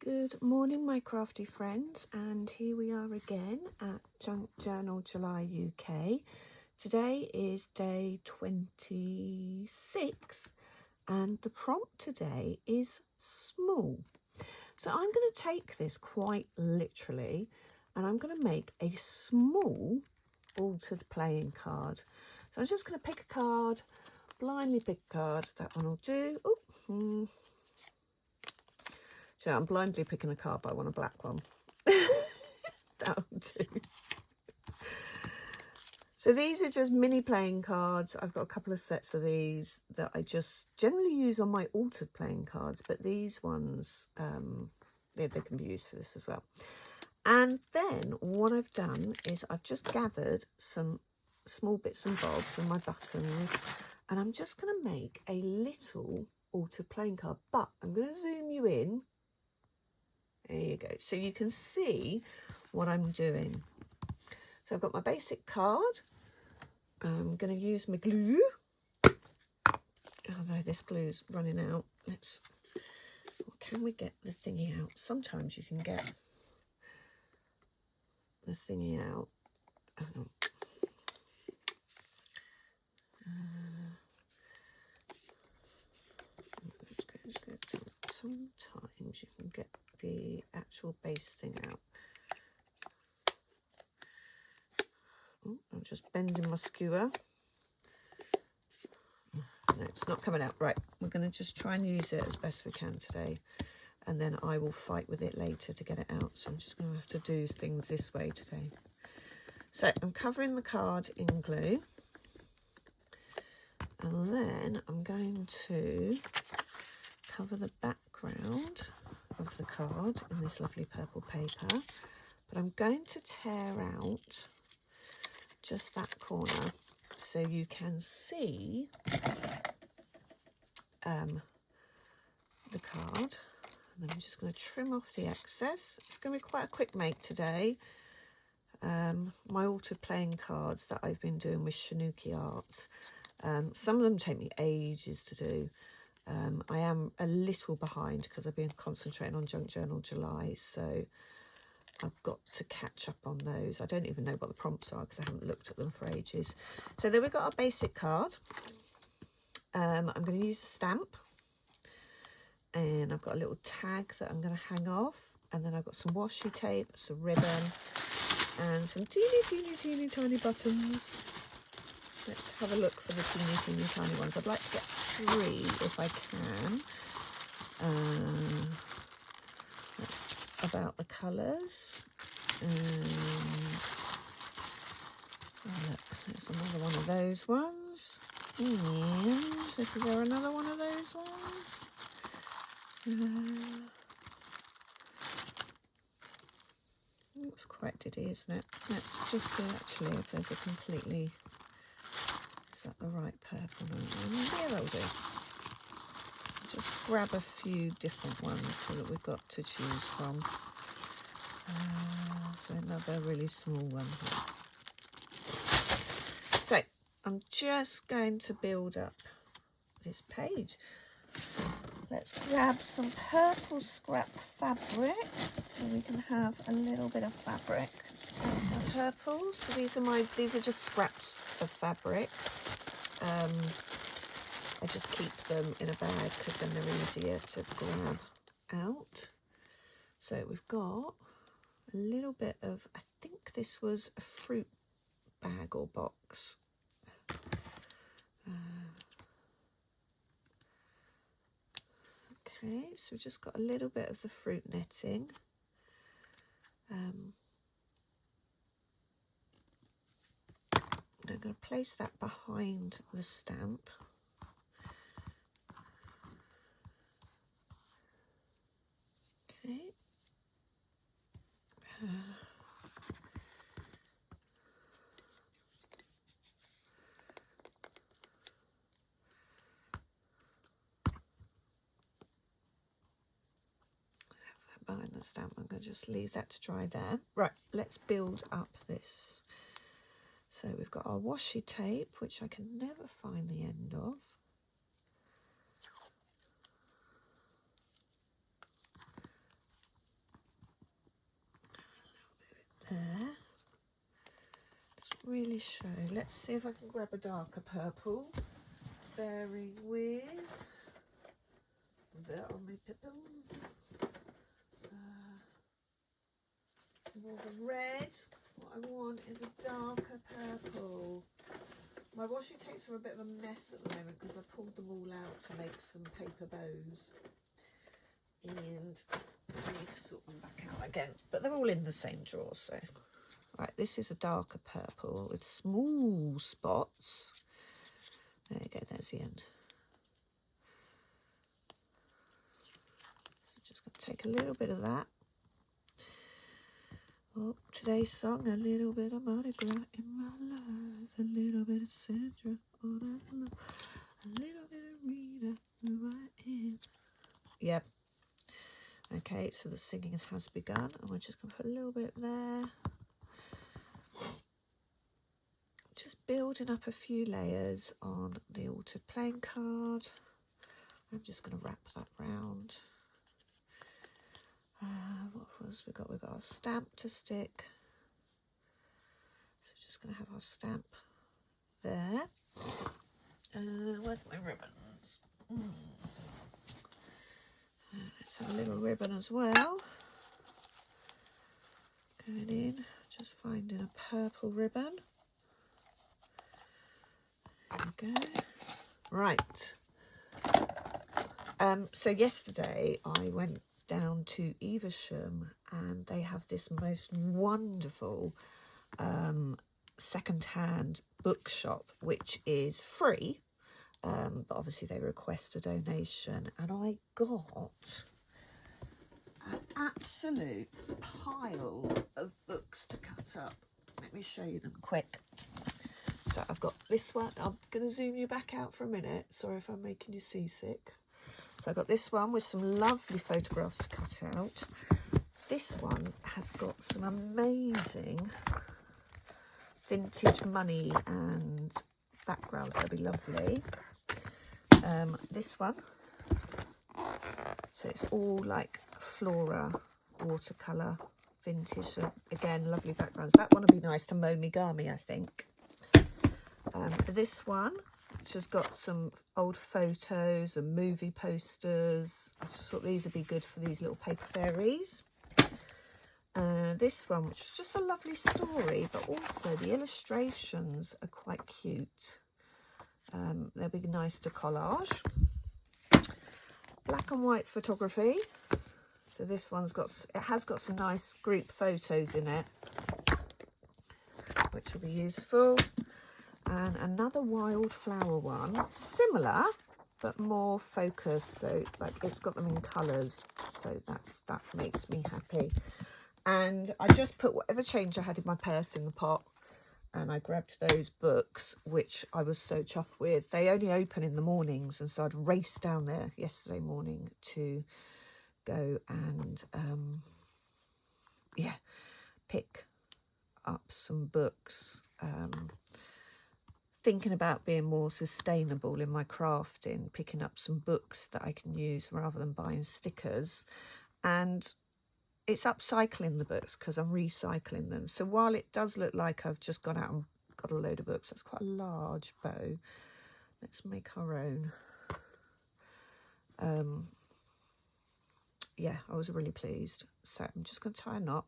Good morning, my crafty friends, and here we are again at Junk Journal July UK. Today is day 26 and the prompt today is small. So I'm going to take this quite literally and I'm going to make a small altered playing card. So I'm just going to pick a card, blindly pick a card. That one will do. So I'm blindly picking a card, but I want a black one. That'll do. So these are just mini playing cards. I've got a couple of sets of these that I just generally use on my altered playing cards, but these ones, they can be used for this as well. And then what I've done is I've just gathered some small bits and bobs from my buttons, and I'm just going to make a little altered playing card, but I'm going to zoom you in. There you go. So you can see what I'm doing. So I've got my basic card. I'm going to use my glue. Oh no, this glue's running out. Can we get the thingy out? Sometimes you can get the thingy out. Sometimes you can get the actual base thing out. Oh, I'm just bending my skewer. No, it's not coming out. Right, we're going to just try and use it as best we can today, and then I will fight with it later to get it out. So I'm just going to have to do things this way today. So I'm covering the card in glue, and then I'm going to cover the background of the card in this lovely purple paper, but I'm going to tear out just that corner so you can see the card. And then I'm just going to trim off the excess. It's going to be quite a quick make today. My altered playing cards that I've been doing with Shanuki Art, some of them take me ages to do. I am a little behind because I've been concentrating on Junk Journal July, so I've got to catch up on those. I don't even know what the prompts are because I haven't looked at them for ages. So there we've got our basic card. I'm going to use a stamp, and I've got a little tag that I'm going to hang off, and then I've got some washi tape, some ribbon, and some teeny tiny buttons. Let's have a look for the teeny tiny ones. I'd like to get 3 if I can. That's about the colours. And look, there's another one of those ones. And is there another one of those ones? Looks quite diddy, isn't it? Let's just see actually if there's a completely... Is that the right purple one? Yeah, that'll do. Just grab a few different ones so that we've got to choose from. So another really small one here. So I'm just going to build up this page. Let's grab some purple scrap fabric so we can have a little bit of fabric. Some purples. So these are just scraps of fabric. I just keep them in a bag because then they're easier to grab out. So we've got a little bit of, I think this was a fruit bag or box. Okay, so we've just got a little bit of the fruit netting. I'm going to place that behind the stamp. Okay. Behind the stamp, I'm going to just leave that to dry there. Right, let's build up this. So we've got our washi tape, which I can never find the end of. really show. Let's see if I can grab a darker purple. Bearing with my pipples. More of a red. What I want is a darker purple. My washi tapes are a bit of a mess at the moment because I pulled them all out to make some paper bows. And I need to sort them back out again. But they're all in the same drawer, so. Right, this is a darker purple with small spots. There you go, there's the end. So just going to take a little bit of that. Oh, today's song, a little bit of Mardi Gras in my life, a little bit of Sandra, all I love, a little bit of Rita, who I am. Yep. Okay, so the singing has begun, and we're just going to put a little bit there. Just building up a few layers on the altered playing card. I'm just going to wrap that round. What else we got? We've got our stamp to stick. So we're just going to have our stamp there. Where's my ribbons? Let's have a little ribbon as well. Going in, just finding a purple ribbon. There we go. Right. So yesterday I went down to Evesham and they have this most wonderful second-hand bookshop which is free, but obviously they request a donation, and I got an absolute pile of books to cut up. Let me show you them quick. So I've got this one. I'm going to zoom you back out for a minute. Sorry if I'm making you seasick. So I've got this one with some lovely photographs to cut out. This one has got some amazing vintage money and backgrounds. They'll be lovely. This one. So it's all like flora, watercolour, vintage. So again, lovely backgrounds. That one will be nice to Momigami, I think. This one, which has got some old photos and movie posters. I just thought these would be good for these little paper fairies. This one, which is just a lovely story, but also the illustrations are quite cute. They'll be nice to collage. Black and white photography. So this one's has got some nice group photos in it, which will be useful. And another wildflower one, similar but more focused, so like it's got them in colours, so that makes me happy. And I just put whatever change I had in my purse in the pot, and I grabbed those books, which I was so chuffed with. They only open in the mornings, and so I'd raced down there yesterday morning to go and pick up some books. Thinking about being more sustainable in my crafting, picking up some books that I can use rather than buying stickers. And it's upcycling the books because I'm recycling them. So while it does look like I've just gone out and got a load of books, that's quite a large bow. Let's make our own. Yeah, I was really pleased. So I'm just going to tie a knot.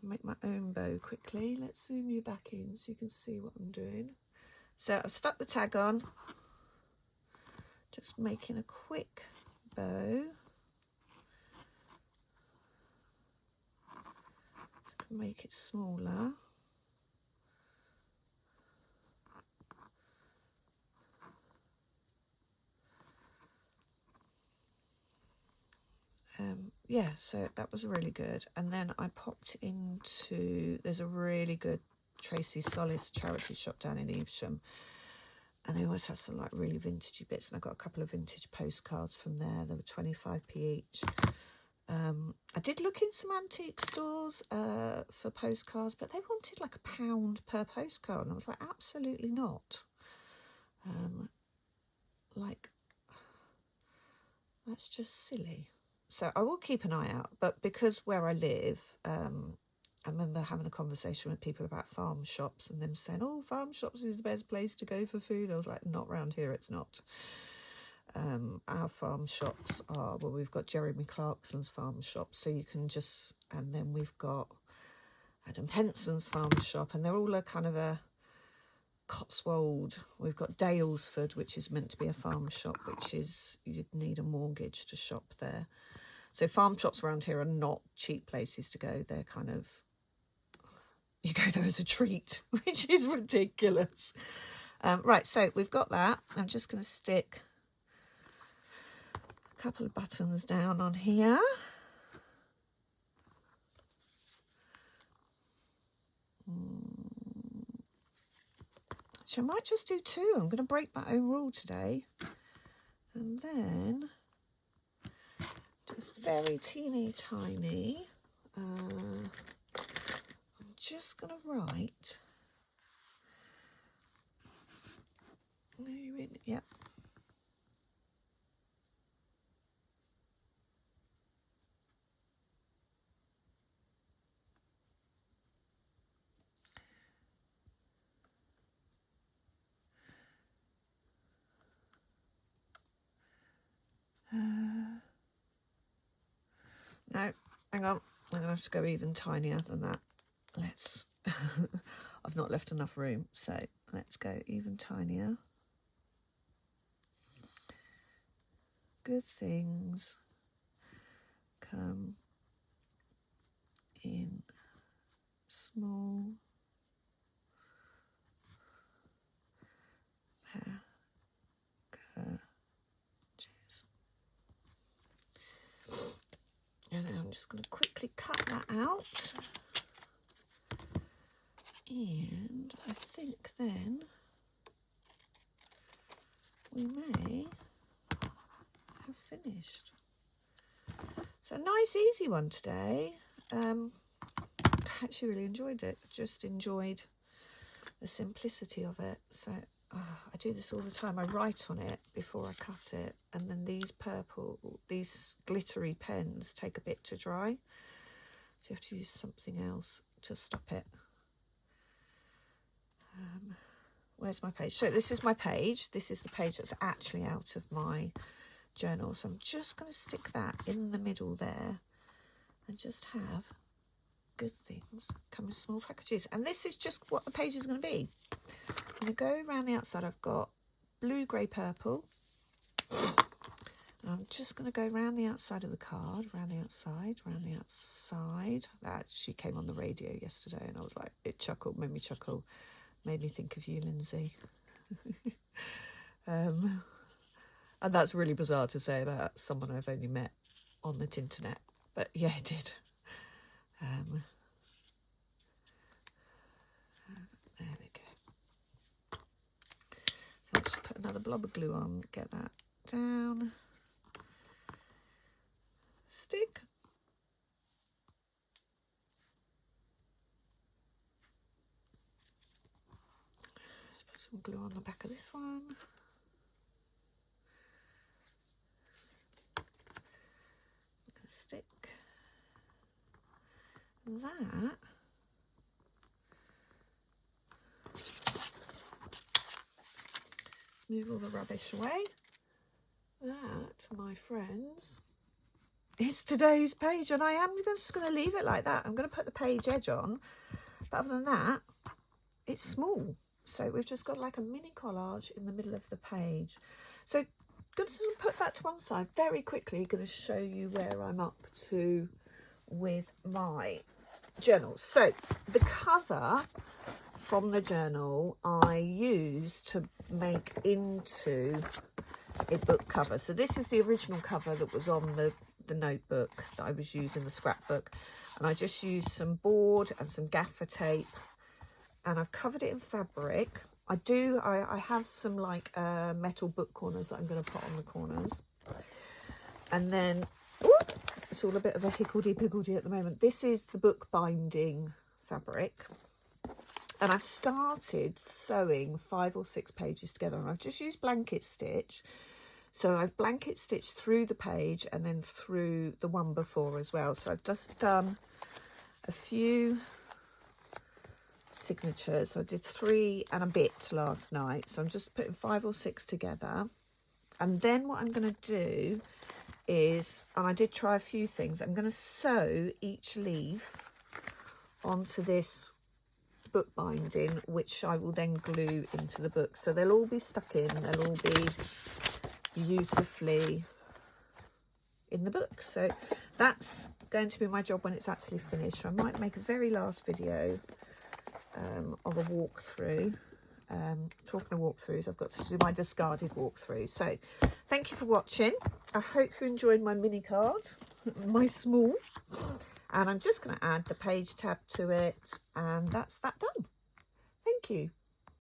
Make my own bow quickly. Let's zoom you back in so you can see what I'm doing. So I've stuck the tag on, just making a quick bow. Make it smaller. Yeah, so that was really good. And then I popped into, there's a really good Tracy Solis charity shop down in Evesham, and they always have some like really vintagey bits, and I got a couple of vintage postcards from there. They were 25p each. I did look in some antique stores for postcards, but they wanted like £1 per postcard, and I was like, absolutely not. Like, that's just silly. So I will keep an eye out, but because where I live, I remember having a conversation with people about farm shops and them saying, oh, farm shops is the best place to go for food. I was like, not round here, it's not. Our farm shops are, well, we've got Jeremy Clarkson's farm shop, so you can just, and then we've got Adam Penson's farm shop, and they're all a kind of a Cotswold. We've got Dalesford, which is meant to be a farm shop, which is, you'd need a mortgage to shop there. So farm shops around here are not cheap places to go. They're kind of, you go there as a treat, which is ridiculous. Right, so we've got that. I'm just going to stick a couple of buttons down on here. So I might just do 2. I'm going to break my own rule today. And then just very teeny tiny. I'm just going to write. Yep. No, hang on. I'm going to have to go even tinier than that. Let's... I've not left enough room, so let's go even tinier. Good things come in small packages. And then I'm just going to quickly cut that out. And I think then we may have finished. So a nice easy one today. I actually really enjoyed it. Just enjoyed the simplicity of it. So I do this all the time. I write on it before I cut it, and then these glittery pens take a bit to dry. So you have to use something else to stop it. Where's my page? So this is my page. This is the page that's actually out of my journal. So I'm just going to stick that in the middle there and just have good things come in small packages. And this is just what the page is going to be. I'm going to go around the outside. I've got blue, grey, purple. I'm just going to go around the outside of the card, around the outside, around the outside. That actually came on the radio yesterday and I was like, it chuckled, made me chuckle. Made me think of you, Lindsay. And that's really bizarre to say about someone I've only met on the internet. But yeah, I did. There we go. So I'll just put another blob of glue on, get that down. Stick. Let's put some glue on the back of this one. Stick that. Let's move all the rubbish away. That, my friends, is today's page, and I am just going to leave it like that. I'm going to put the page edge on, but other than that, it's small. So we've just got like a mini collage in the middle of the page. So going to put that to one side very quickly. Going to show you where I'm up to with my journal. So the cover from the journal I use to make into a book cover. So this is the original cover that was on the notebook that I was using, the scrapbook, and I just used some board and some gaffer tape, and I've covered it in fabric. I have some like metal book corners that I'm going to put on the corners, and then it's all a bit of a higgledy-piggledy at the moment. This is the book binding fabric, and I've started sewing 5 or 6 pages together, and I've just used blanket stitch. So I've blanket stitched through the page and then through the one before as well. So I've just done a few signatures. I did 3 and a bit last night. So I'm just putting 5 or 6 together. And then what I'm going to do is, and I did try a few things, I'm going to sew each leaf onto this book binding, which I will then glue into the book. So they'll all be stuck in, they'll all be beautifully in the book. So that's going to be my job when it's actually finished. I might make a very last video of a walkthrough. Talking of walkthroughs, I've got to do my discarded walkthrough. So thank you for watching. I hope you enjoyed my mini card, my small, and I'm just going to add the page tab to it, and that's that done. Thank you.